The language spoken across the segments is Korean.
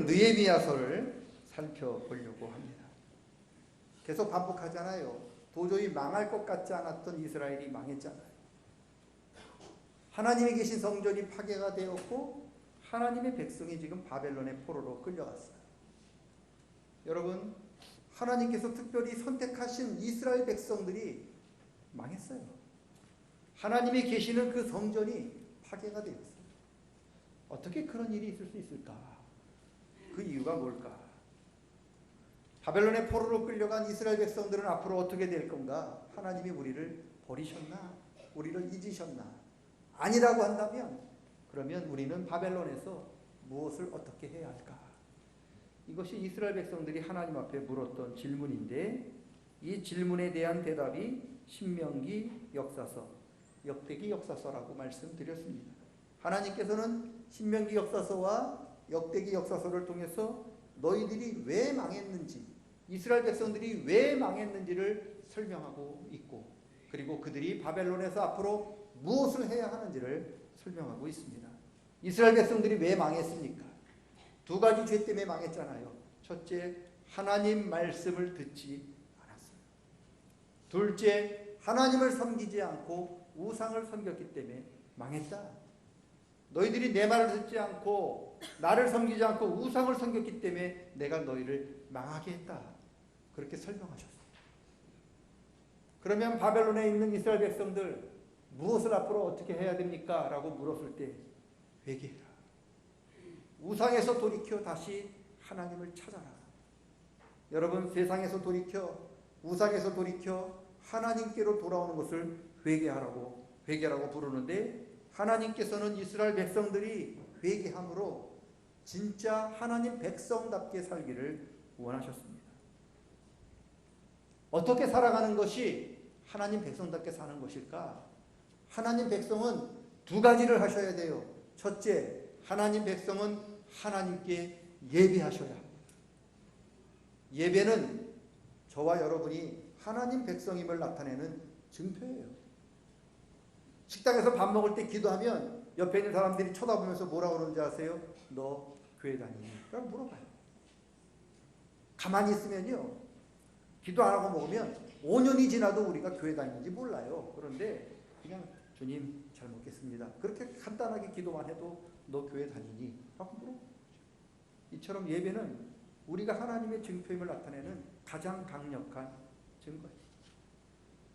느헤미야서를 살펴보려고 합니다. 계속 반복하잖아요. 도저히 망할 것 같지 않았던 이스라엘이 망했잖아요. 하나님이 계신 성전이 파괴가 되었고 하나님의 백성이 지금 바벨론의 포로로 끌려갔어요. 여러분, 하나님께서 특별히 선택하신 이스라엘 백성들이 망했어요. 하나님이 계시는 그 성전이 파괴가 되었어요. 어떻게 그런 일이 있을 수 있을까? 그 이유가 뭘까? 바벨론의 포로로 끌려간 이스라엘 백성들은 앞으로 어떻게 될 건가? 하나님이 우리를 버리셨나? 우리를 잊으셨나? 아니라고 한다면 그러면 우리는 바벨론에서 무엇을 어떻게 해야 할까? 이것이 이스라엘 백성들이 하나님 앞에 물었던 질문인데 이 질문에 대한 대답이 신명기 역사서, 역대기 역사서라고 말씀드렸습니다. 하나님께서는 신명기 역사서와 역대기 역사서를 통해서 너희들이 왜 망했는지, 이스라엘 백성들이 왜 망했는지를 설명하고 있고 그리고 그들이 바벨론에서 앞으로 무엇을 해야 하는지를 설명하고 있습니다. 이스라엘 백성들이 왜 망했습니까? 두 가지 죄 때문에 망했잖아요. 첫째, 하나님 말씀을 듣지 않았어요. 둘째, 하나님을 섬기지 않고 우상을 섬겼기 때문에 망했다. 너희들이 내 말을 듣지 않고 나를 섬기지 않고 우상을 섬겼기 때문에 내가 너희를 망하게 했다. 그렇게 설명하셨어요. 그러면 바벨론에 있는 이스라엘 백성들 무엇을 앞으로 어떻게 해야 됩니까? 라고 물었을 때 회개해라. 우상에서 돌이켜 다시 하나님을 찾아라. 여러분, 세상에서 돌이켜 우상에서 돌이켜 하나님께로 돌아오는 것을 회개라고 부르는데 하나님께서는 이스라엘 백성들이 회개함으로 진짜 하나님 백성답게 살기를 원하셨습니다. 어떻게 살아가는 것이 하나님 백성답게 사는 것일까? 하나님 백성은 두 가지를 하셔야 돼요. 첫째, 하나님 백성은 하나님께 예배하셔야 합니다. 예배는 저와 여러분이 하나님 백성임을 나타내는 증표예요. 식당에서 밥 먹을 때 기도하면 옆에 있는 사람들이 쳐다보면서 뭐라고 그러는지 아세요? 너 교회 다니니? 라고 물어봐요. 가만히 있으면요, 기도 안 하고 먹으면 5년이 지나도 우리가 교회 다니는지 몰라요. 그런데 그냥 주님 잘 먹겠습니다. 그렇게 간단하게 기도만 해도 너 교회 다니니? 라고 물어봐요. 이처럼 예배는 우리가 하나님의 증표임을 나타내는 가장 강력한 증거예요.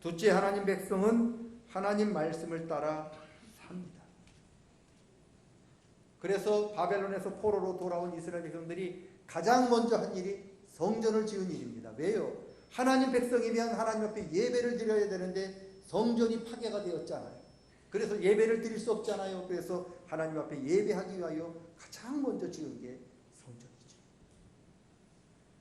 둘째, 하나님 백성은 하나님 말씀을 따라 삽니다. 그래서 바벨론에서 포로로 돌아온 이스라엘 백성들이 가장 먼저 한 일이 성전을 지은 일입니다. 왜요? 하나님 백성이면 하나님 앞에 예배를 드려야 되는데 성전이 파괴가 되었잖아요. 그래서 예배를 드릴 수 없잖아요. 그래서 하나님 앞에 예배하기 위하여 가장 먼저 지은 게 성전이죠.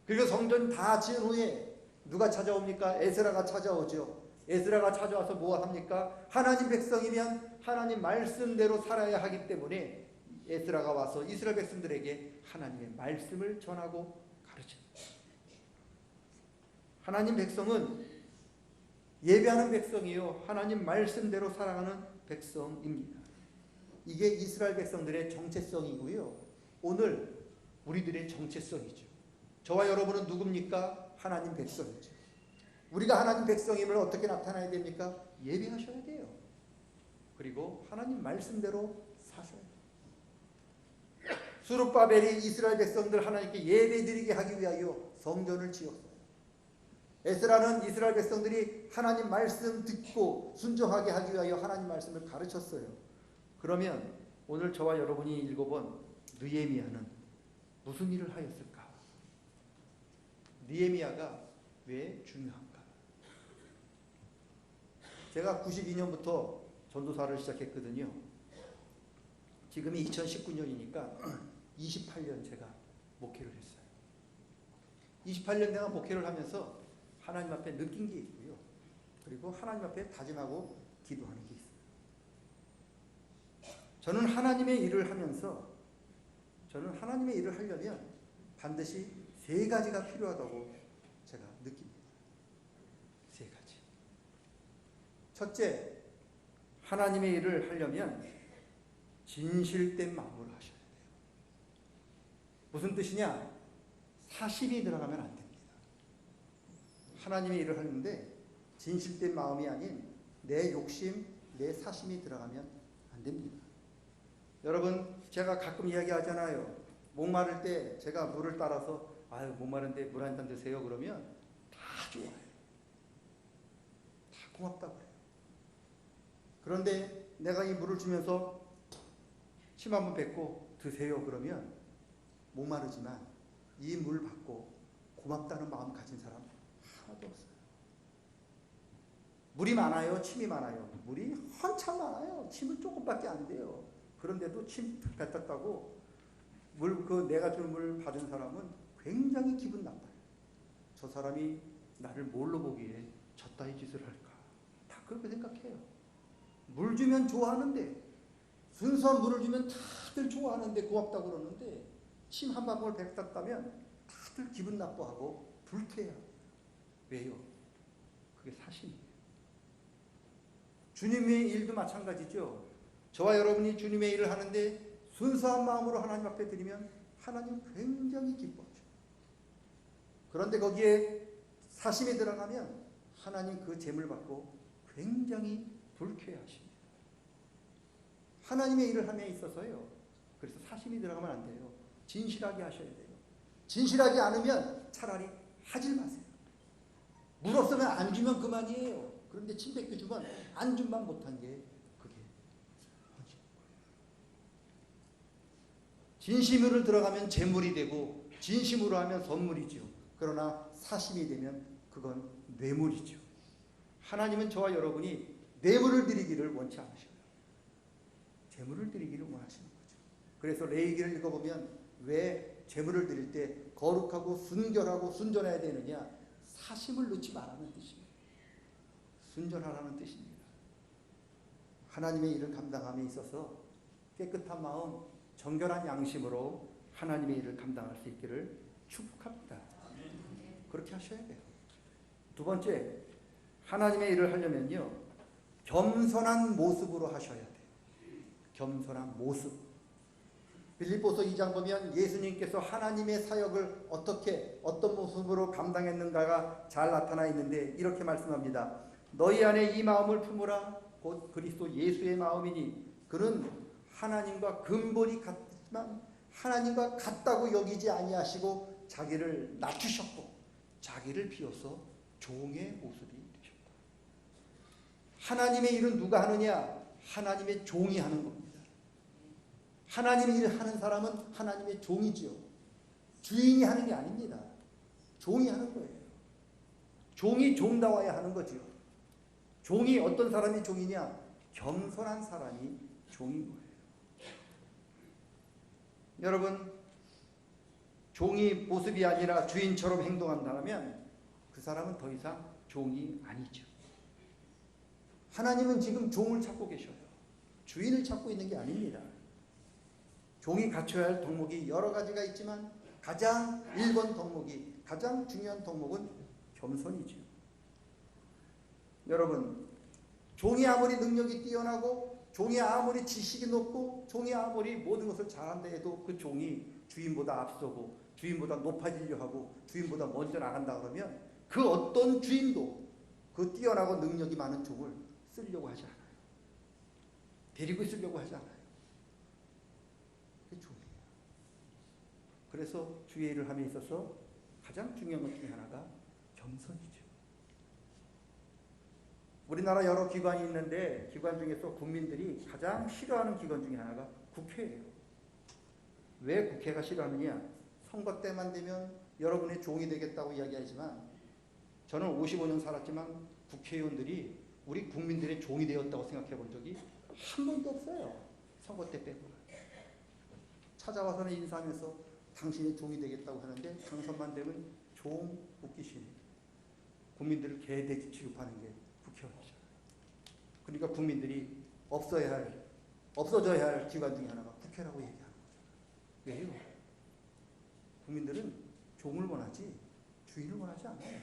그리고 성전 다 지은 후에 누가 찾아옵니까? 에스라가 찾아오죠. 에스라가 찾아와서 뭐 합니까? 하나님 백성이면 하나님 말씀대로 살아야 하기 때문에 에스라가 와서 이스라엘 백성들에게 하나님의 말씀을 전하고 가르칩니다. 하나님 백성은 예배하는 백성이요, 하나님 말씀대로 살아가는 백성입니다. 이게 이스라엘 백성들의 정체성이고요, 오늘 우리들의 정체성이죠. 저와 여러분은 누굽니까? 하나님 백성이죠. 우리가 하나님 백성임을 어떻게 나타나야 됩니까? 예배하셔야 돼요. 그리고 하나님 말씀대로 사셔야 돼요. 스룹바벨이 이스라엘 백성들 하나님께 예배드리게 하기 위하여 성전을 지었어요. 에스라는 이스라엘 백성들이 하나님 말씀 듣고 순종하게 하기 위하여 하나님 말씀을 가르쳤어요. 그러면 오늘 저와 여러분이 읽어본 느헤미야는 무슨 일을 하였을까? 느헤미야가 왜 중요한가? 제가 92년부터 전도사를 시작했거든요. 지금이 2019년이니까 28년 제가 목회를 했어요. 28년 내가 목회를 하면서 하나님 앞에 느낀 게 있고요, 그리고 하나님 앞에 다짐하고 기도하는 게 있어요. 저는 하나님의 일을 하면서 저는 하나님의 일을 하려면 반드시 세 가지가 필요하다고 제가 느낍니다. 세 가지. 첫째, 하나님의 일을 하려면 진실된 마음으로 하셔야 돼요. 무슨 뜻이냐? 사심이 들어가면 안 됩니다. 하나님의 일을 하는데 진실된 마음이 아닌 내 욕심, 내 사심이 들어가면 안 됩니다. 여러분, 제가 가끔 이야기하잖아요. 목마를 때 제가 물을 따라서 아유 목마른데 물 한 잔 드세요 그러면 다 좋아해요. 다 고맙다고 해요. 그런데 내가 이 물을 주면서 침 한번 뱉고 드세요 그러면 목마르지만 이 물 받고 고맙다는 마음 가진 사람 하나도 없어요. 물이 많아요? 침이 많아요? 물이 한참 많아요. 침은 조금밖에 안 돼요. 그런데도 침 뱉었다고 내가 준 물 받은 사람은 굉장히 기분 나빠요. 저 사람이 나를 뭘로 보기에 저따위 짓을 할까? 다 그렇게 생각해요. 물 주면 좋아하는데, 순수한 물을 주면 다들 좋아하는데 고맙다고 그러는데 침 한 방울 뱉었다면 다들 기분 나빠하고 불쾌해요. 왜요? 그게 사실이에요. 주님의 일도 마찬가지죠. 저와 여러분이 주님의 일을 하는데 순수한 마음으로 하나님 앞에 드리면 하나님 굉장히 기뻐하죠. 그런데 거기에 사심이 들어가면 하나님 그 재물 받고 굉장히 불쾌하십니다. 하나님의 일을 함에 있어서요. 그래서 사심이 들어가면 안 돼요. 진실하게 하셔야 돼요. 진실하지 않으면 차라리 하지 마세요. 물 없으면 안 주면 그만이에요. 그런데 침 뱉겨 주면 안 준만 못한 게 그게 진심으로 들어가면 재물이 되고 진심으로 하면 선물이죠. 그러나 사심이 되면 그건 뇌물이죠. 하나님은 저와 여러분이 뇌물을 드리기를 원치 않으셔요. 재물을 드리기를 원하시는 거죠. 그래서 레위기를 읽어보면 왜 재물을 드릴 때 거룩하고 순결하고 순전해야 되느냐? 사심을 넣지 말라는 뜻입니다. 순전하라는 뜻입니다. 하나님의 일을 감당함에 있어서 깨끗한 마음, 정결한 양심으로 하나님의 일을 감당할 수 있기를 축복합니다. 그렇게 하셔야 돼요. 두 번째, 하나님의 일을 하려면요, 겸손한 모습으로 하셔야 돼요. 겸손한 모습. 빌립보서 2장 보면 예수님께서 하나님의 사역을 어떤 모습으로 감당했는가가 잘 나타나 있는데 이렇게 말씀합니다. 너희 안에 이 마음을 품으라. 곧 그리스도 예수의 마음이니 그는 하나님과 근본이 같지만 하나님과 같다고 여기지 아니하시고 자기를 낮추셨고 자기를 비워서 종의 모습이 되셨다. 하나님의 일은 누가 하느냐? 하나님의 종이 하는 겁니다. 하나님의 일을 하는 사람은 하나님의 종이지요. 주인이 하는 게 아닙니다. 종이 하는 거예요. 종이 종다워야 하는 거죠. 종이 어떤 사람이 종이냐? 겸손한 사람이 종인 거예요. 여러분, 종이 모습이 아니라 주인처럼 행동한다면 그 사람은 더 이상 종이 아니죠. 하나님은 지금 종을 찾고 계셔요. 주인을 찾고 있는 게 아닙니다. 종이 갖춰야 할 덕목이 여러 가지가 있지만 가장 1번 덕목이, 가장 중요한 덕목은 겸손이죠. 여러분, 종이 아무리 능력이 뛰어나고 종이 아무리 지식이 높고 종이 아무리 모든 것을 잘한다 해도 그 종이 주인보다 앞서고 주인보다 높아지려 하고 주인보다 먼저 나간다 그러면 그 어떤 주인도 그 뛰어나고 능력이 많은 종을 쓰려고 하지 않아요. 데리고 있으려고 하지 않아요. 그게 종이에요. 그래서 주의 일을 함에 있어서 가장 중요한 것 중에 하나가 겸손이죠. 우리나라 여러 기관이 있는데 기관 중에서 국민들이 가장 싫어하는 기관 중에 하나가 국회예요. 왜 국회가 싫어하느냐? 선거 때만 되면 여러분의 종이 되겠다고 이야기하지만 저는 55년 살았지만 국회의원들이 우리 국민들의 종이 되었다고 생각해 본 적이 한 번도 없어요. 선거 때 빼고. 찾아와서는 인사하면서 당신의 종이 되겠다고 하는데 당선만 되면 종 웃기시네. 국민들을 개돼지 취급하는 게 국회의원이죠. 그러니까 국민들이 없어져야 할 기관 중에 하나가 국회라고 얘기하는 거죠. 왜요? 국민들은 종을 원하지 주인을 원하지 않아요.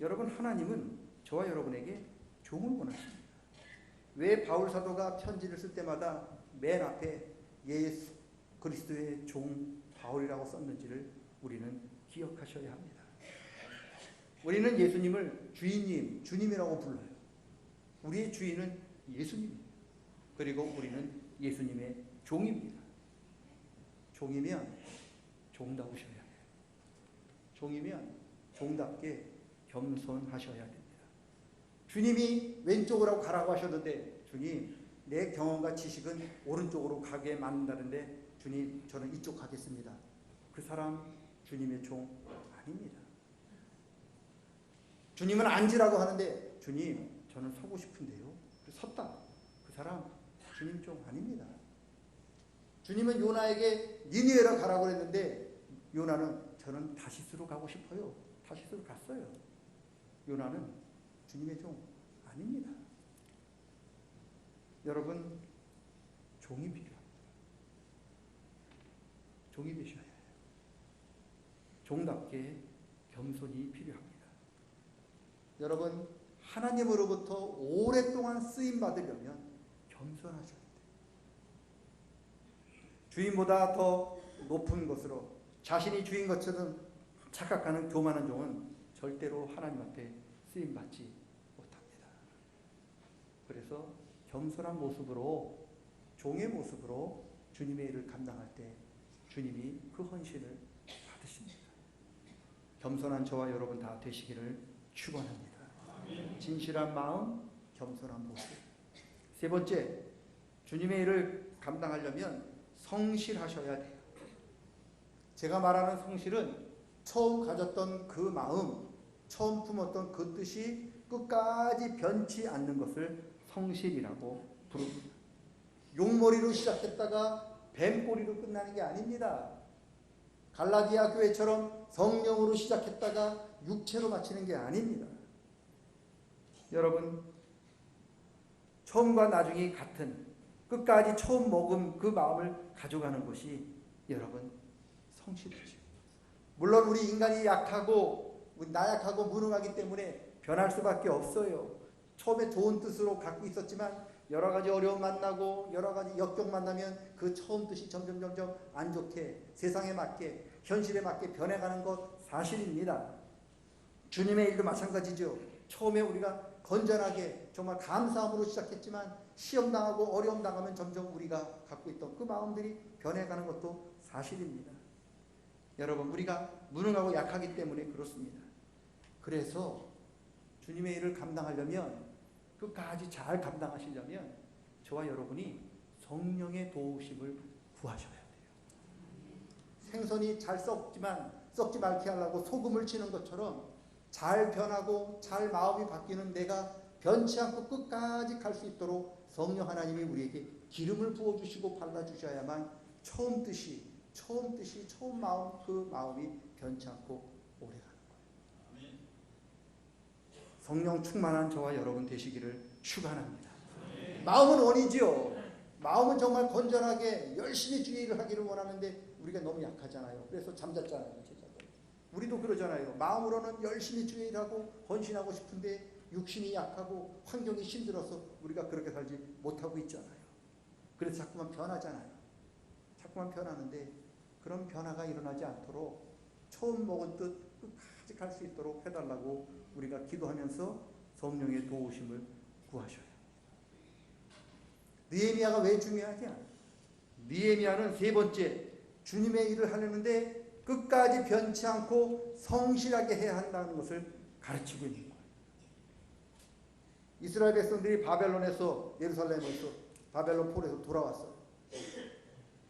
여러분, 하나님은 저와 여러분에게 종을 원하십니다. 왜 바울 사도가 편지를 쓸 때마다 맨 앞에 예수, 그리스도의 종 바울이라고 썼는지를 우리는 기억하셔야 합니다. 우리는 예수님을 주인님, 주님이라고 불러요. 우리의 주인은 예수님입니다. 그리고 우리는 예수님의 종입니다. 종이면 종다우셔야 해요. 종이면 종답게 겸손하셔야 됩니다. 주님이 왼쪽으로 가라고 하셨는데, 주님, 내 경험과 지식은 오른쪽으로 가게 만든다는데 주님, 저는 이쪽 가겠습니다. 그 사람 주님의 종 아닙니다. 주님은 앉으라고 하는데, 주님, 저는 서고 싶은데요. 섰다. 그 사람 주님 종 아닙니다. 주님은 요나에게 니느웨로 가라고 했는데, 요나는 저는 다시스로 가고 싶어요. 다시스로 갔어요. 요나는 주님의 종 아닙니다. 여러분, 종이 필요합니다. 종이 되셔야 해요. 종답게 겸손이 필요합니다. 여러분, 하나님으로부터 오랫동안 쓰임 받으려면 겸손하셔야 돼요. 주인보다 더 높은 것으로 자신이 주인 것처럼 착각하는 교만한 종은 절대로 하나님 앞에 쓰임 받지 못합니다. 그래서 겸손한 모습으로, 종의 모습으로 주님의 일을 감당할 때 주님이 그 헌신을 받으십니다. 겸손한 저와 여러분 다 되시기를 축원합니다. 진실한 마음, 겸손한 모습. 세 번째, 주님의 일을 감당하려면 성실하셔야 돼요. 제가 말하는 성실은 처음 가졌던 그 마음, 처음 품었던 그 뜻이 끝까지 변치 않는 것을 성실이라고 부릅니다. 용머리로 시작했다가 뱀꼬리로 끝나는 게 아닙니다. 갈라디아 교회처럼 성령으로 시작했다가 육체로 마치는 게 아닙니다. 여러분, 처음과 나중이 같은, 끝까지 처음 먹은 그 마음을 가져가는 것이 여러분 성실이죠. 물론 우리 인간이 약하고 나약하고 무능하기 때문에 변할 수밖에 없어요. 처음에 좋은 뜻으로 갖고 있었지만 여러 가지 어려움 만나고 여러 가지 역경 만나면 그 처음 뜻이 점점 안 좋게, 세상에 맞게, 현실에 맞게 변해가는 것 사실입니다. 주님의 일도 마찬가지죠. 처음에 우리가 건전하게 정말 감사함으로 시작했지만 시험당하고 어려움 당하면 점점 우리가 갖고 있던 그 마음들이 변해가는 것도 사실입니다. 여러분, 우리가 무능하고 약하기 때문에 그렇습니다. 그래서 주님의 일을 감당하려면, 끝까지 잘 감당하시려면 저와 여러분이 성령의 도우심을 구하셔야 돼요. 생선이 잘 썩지 말게 하려고 소금을 치는 것처럼 잘 변하고 잘 마음이 바뀌는 내가 변치 않고 끝까지 갈 수 있도록 성령 하나님이 우리에게 기름을 부어주시고 발라주셔야만 처음 뜻이, 처음 마음, 그 마음이 변치 않고 오래가는 거예요. 성령 충만한 저와 여러분 되시기를 축원합니다. 마음은 원이지요. 마음은 정말 건전하게 열심히 주의 일을 하기를 원하는데 우리가 너무 약하잖아요. 그래서 잠잤잖아요. 제자들. 우리도 그러잖아요. 마음으로는 열심히 주의 일하고 헌신하고 싶은데 육신이 약하고 환경이 힘들어서 우리가 그렇게 살지 못하고 있잖아요. 그래서 자꾸만 변하잖아요. 자꾸만 변하는데 그런 변화가 일어나지 않도록 처음 먹은 뜻 끝까지 갈 수 있도록 해달라고 우리가 기도하면서 성령의 도우심을 구하셔야 합니다. 느헤미야가 왜 중요하냐? 느헤미야는 세 번째, 주님의 일을 하려는데 끝까지 변치 않고 성실하게 해야 한다는 것을 가르치고 있는 거예요. 이스라엘 백성들이 바벨론에서, 예루살렘에서 바벨론 폴에서 돌아왔어요.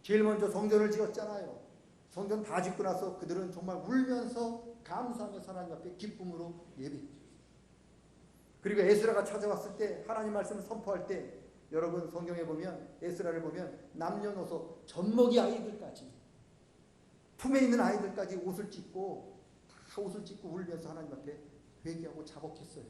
제일 먼저 성전을 지었잖아요. 성전 다 짓고 나서 그들은 정말 울면서 감사하면서 하나님 앞에 기쁨으로 예배했죠. 그리고 에스라가 찾아왔을 때 하나님 말씀을 선포할 때 여러분 성경에 보면, 에스라를 보면 남녀노소 젖먹이 아이들까지, 품에 있는 아이들까지 옷을 찢고 다 옷을 찢고 울면서 하나님 앞에 회개하고 자복했어요.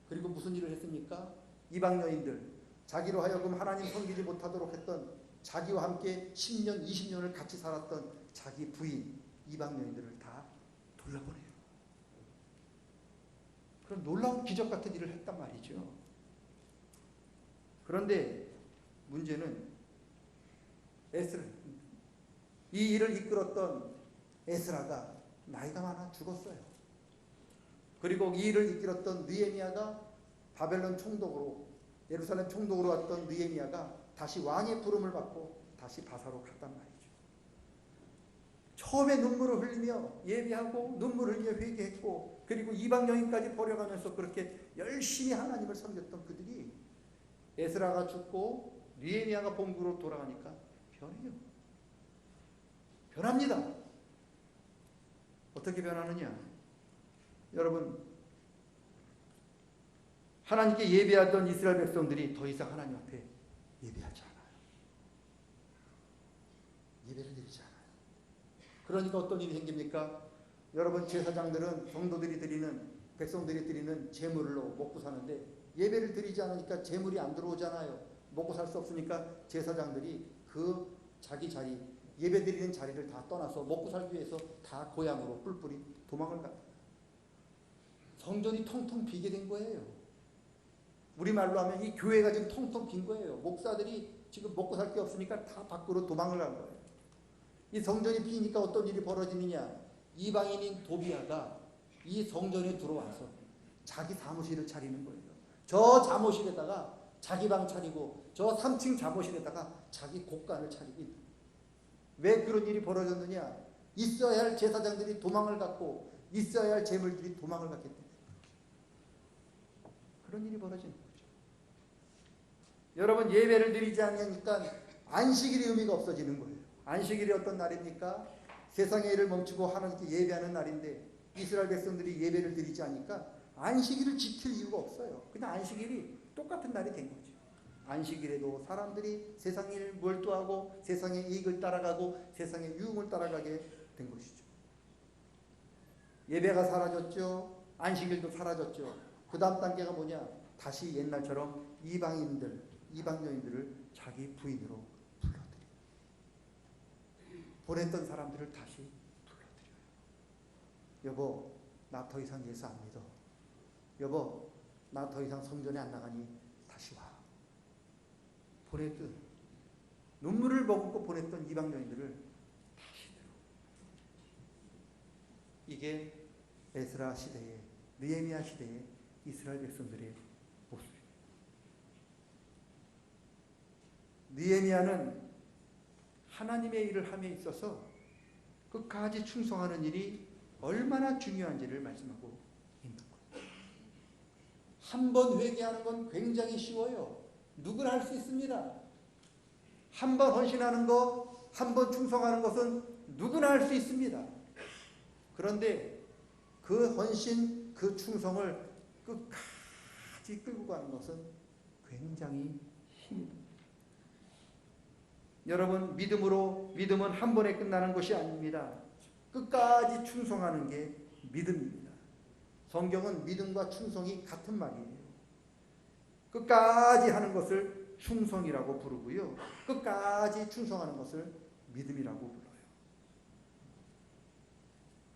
그리고 무슨 일을 했습니까? 이방 여인들, 자기로 하여금 하나님 섬기지 못하도록 했던, 자기와 함께 10년 20년을 같이 살았던 자기 부인 이방 여인들을 다 돌려보내요. 그런 놀라운 기적 같은 일을 했단 말이죠. 그런데 문제는 에스라, 이 일을 이끌었던 에스라가 나이가 많아 죽었어요. 그리고 이 일을 이끌었던 느헤미야가 바벨론 총독으로, 예루살렘 총독으로 왔던 느헤미야가 다시 왕의 부름을 받고 다시 바사로 갔단 말이죠. 처음에 눈물을 흘리며 예배하고 눈물을 흘리며 회개했고, 그리고 이방 여인까지 버려가면서 그렇게 열심히 하나님을 섬겼던 그들이 에스라가 죽고 느헤미야가 본국으로 돌아가니까 변해요. 변합니다. 어떻게 변하느냐? 여러분, 하나님께 예배하던 이스라엘 백성들이 더 이상 하나님 앞에 예배하지 않아요. 예배를 드리지 않아요. 그러니까 어떤 일이 생깁니까? 여러분, 제사장들은 성도들이 드리는, 백성들이 드리는 제물로 먹고 사는데 예배를 드리지 않으니까 제물이 안 들어오잖아요. 먹고 살 수 없으니까 제사장들이 그 자기 자리, 예배 드리는 자리를 다 떠나서 먹고 살기 위해서 다 고향으로 뿔뿔이 도망을 갔다. 성전이 텅텅 비게 된 거예요. 우리말로 하면 이 교회가 지금 텅텅 빈 거예요. 목사들이 지금 먹고 살 게 없으니까 다 밖으로 도망을 간 거예요. 이 성전이 비니까 어떤 일이 벌어지느냐? 이방인인 도비아가 이 성전에 들어와서 자기 사무실을 차리는 거예요. 저 잠옷실에다가 자기 방 차리고, 저 3층 잠옷실에다가 자기 곡간을 차리기. 왜 그런 일이 벌어졌느냐? 있어야 할 제사장들이 도망을 갔고 있어야 할 제물들이 도망을 갔기 때문에 그런 일이 벌어지는 거죠. 여러분, 예배를 드리지 않으니까 안식일의 의미가 없어지는 거예요. 안식일이 어떤 날입니까? 세상의 일을 멈추고 하나님께 예배하는 날인데 이스라엘 백성들이 예배를 드리지 않으니까 안식일을 지킬 이유가 없어요. 그냥 안식일이 똑같은 날이 된 거죠. 안식일에도 사람들이 세상의 일을 몰두하고 세상의 이익을 따라가고 세상의 유흥을 따라가게 된 것이죠. 예배가 사라졌죠. 안식일도 사라졌죠. 그 다음 단계가 뭐냐? 다시 옛날처럼 이방인들, 이방 여인들을 자기 부인으로 불러들여요. 보냈던 사람들을 다시 불러들여요. 여보, 나 더 이상 예수 안 믿어. 여보, 나 더 이상 성전에 안 나가니 다시 와. 보냈던, 눈물을 머금고 보냈던 이방 여인들을 다시 들어. 이게 에스라 시대에, 느헤미야 시대에 이스라엘 백성들의 모습입니다. 느헤미야는 하나님의 일을 함에 있어서 끝까지 충성하는 일이 얼마나 중요한지를 말씀하고 있는 거예요. 한 번 회개하는 건 굉장히 쉬워요. 누구나 할 수 있습니다. 한 번 헌신하는 거, 한 번 충성하는 것은 누구나 할 수 있습니다. 그런데 그 헌신, 그 충성을 끝까지 끌고 가는 것은 굉장히 힘이 듭니다. 여러분, 믿음은 한 번에 끝나는 것이 아닙니다. 끝까지 충성하는 게 믿음입니다. 성경은 믿음과 충성이 같은 말이에요. 끝까지 하는 것을 충성이라고 부르고요. 끝까지 충성하는 것을 믿음이라고 불러요.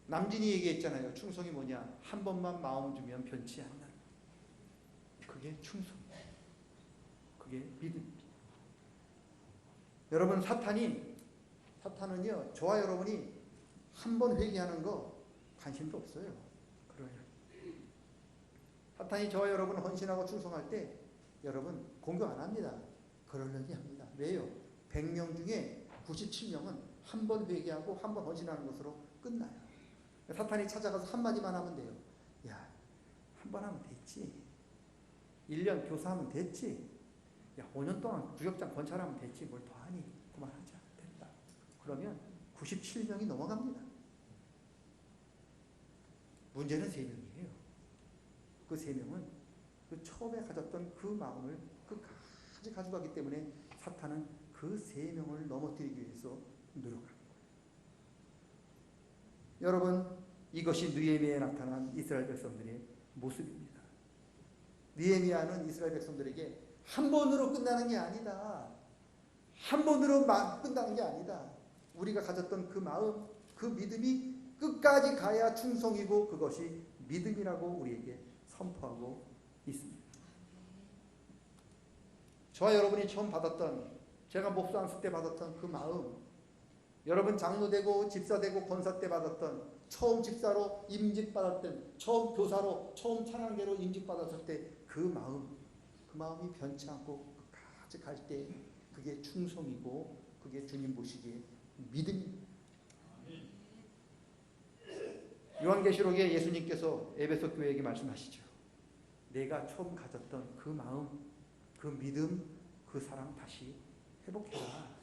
남진이 얘기했잖아요. 충성이 뭐냐? 한 번만 마음 주면 변치 않는다. 그게 충성이에요. 그게 믿음입니다. 여러분, 사탄은요, 저와 여러분이 한 번 회개하는 거 관심도 없어요. 그래요. 사탄이 저와 여러분 헌신하고 충성할 때 여러분 공격 안 합니다. 그러려니 합니다. 왜요? 100명 중에 97명은 한 번 회개하고 한 번 헌신하는 것으로 끝나요. 사탄이 찾아가서 한마디만 하면 돼요. 야, 한 번 하면 됐지. 1년 교사하면 됐지. 야, 5년 동안 구역장 건찰하면 됐지. 뭘 더 하니? 그만하자. 됐다. 그러면 97명이 넘어갑니다. 문제는 3명이에요. 그 3명은 그 처음에 가졌던 그 마음을 끝까지 가져가기 때문에 사탄은 그 3명을 넘어뜨리기 위해서 노력하는 거예요. 여러분, 이것이 느헤미야에 나타난 이스라엘 백성들의 모습입니다. 느헤미야는 이스라엘 백성들에게 한 번으로 끝나는 게 아니다. 한 번으로 끝나는 게 아니다. 우리가 가졌던 그 마음, 그 믿음이 끝까지 가야 충성이고 그것이 믿음이라고 우리에게 선포하고 있습니다. 저와 여러분이 처음 받았던, 제가 목수 안수 때 받았던 그 마음, 여러분 장로되고 집사되고 권사때 받았던, 처음 집사로 임직받았던, 처음 교사로, 처음 찬양대로 임직받았을 때 그 마음이 변치 않고 끝까지 갈 때 그게 충성이고 그게 주님 보시기에 믿음입니다. 요한계시록에 예수님께서 에베소 교회에게 말씀하시죠. 내가 처음 가졌던 그 마음, 그 믿음, 그 사랑 다시 회복해라.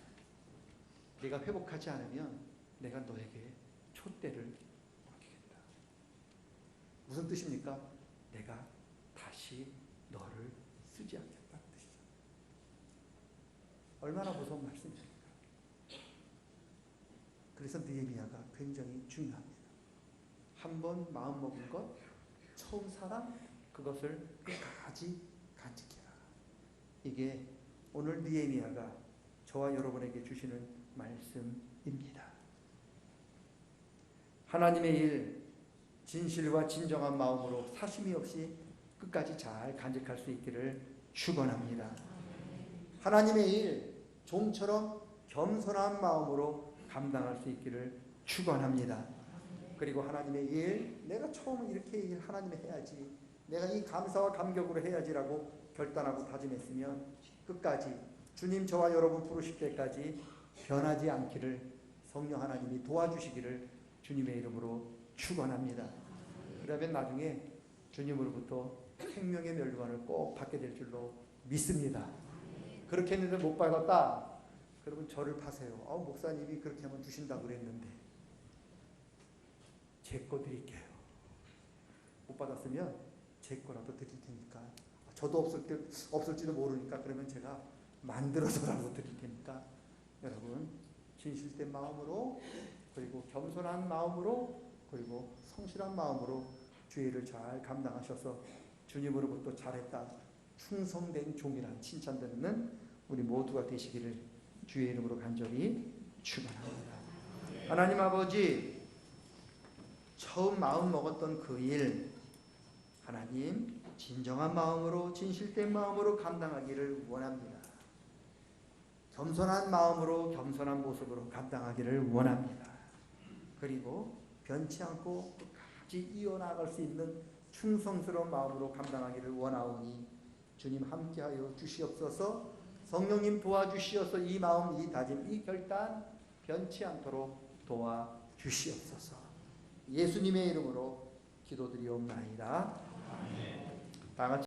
내가 회복하지 않으면 내가 너에게 촛대를 옮기겠다. 무슨 뜻입니까? 내가 다시 너를 쓰지 않겠다는 뜻이죠. 얼마나 무서운 말씀입니까? 그래서 느헤미야가 굉장히 중요합니다. 한번 마음 먹은 것, 처음 사랑, 그것을 끝까지 간직해라. 이게 오늘 느헤미야가 저와 여러분에게 주시는 말씀입니다. 하나님의 일, 진실과 진정한 마음으로 사심이 없이 끝까지 잘 간직할 수 있기를 축원합니다. 하나님의 일, 좀처럼 겸손한 마음으로 감당할 수 있기를 축원합니다. 그리고 하나님의 일, 내가 처음 이렇게 일 하나님이 해야지, 내가 이 감사와 감격으로 해야지라고 결단하고 다짐했으면 끝까지 주님 저와 여러분 부르실 때까지 변하지 않기를 성령 하나님이 도와주시기를 주님의 이름으로 축원합니다. 그러면 나중에 주님으로부터 생명의 멸류관을 꼭 받게 될 줄로 믿습니다. 그렇게 했는데 못 받았다. 그러면 저를 파세요. 목사님이 그렇게 하면 주신다고 그랬는데 제 거 드릴게요. 못 받았으면 제 거라도 드릴 테니까. 저도 없을지도 모르니까 그러면 제가 만들어서라도 드릴 테니까 여러분 진실된 마음으로, 그리고 겸손한 마음으로, 그리고 성실한 마음으로 주의 일을 잘 감당하셔서 주님으로부터 잘했다, 충성된 종이라는 칭찬 듣는 우리 모두가 되시기를 주의 이름으로 간절히 축원합니다. 하나님 아버지, 처음 마음 먹었던 그 일, 하나님 진정한 마음으로, 진실된 마음으로 감당하기를 원합니다. 겸손한 마음으로, 겸손한 모습으로 감당하기를 원합니다. 그리고 변치 않고 끝까지 이어나갈 수 있는 충성스러운 마음으로 감당하기를 원하오니 주님 함께하여 주시옵소서. 성령님 도와주시어서 이 마음, 이 다짐, 이 결단 변치 않도록 도와주시옵소서. 예수님의 이름으로 기도드리옵나이다. 다 같이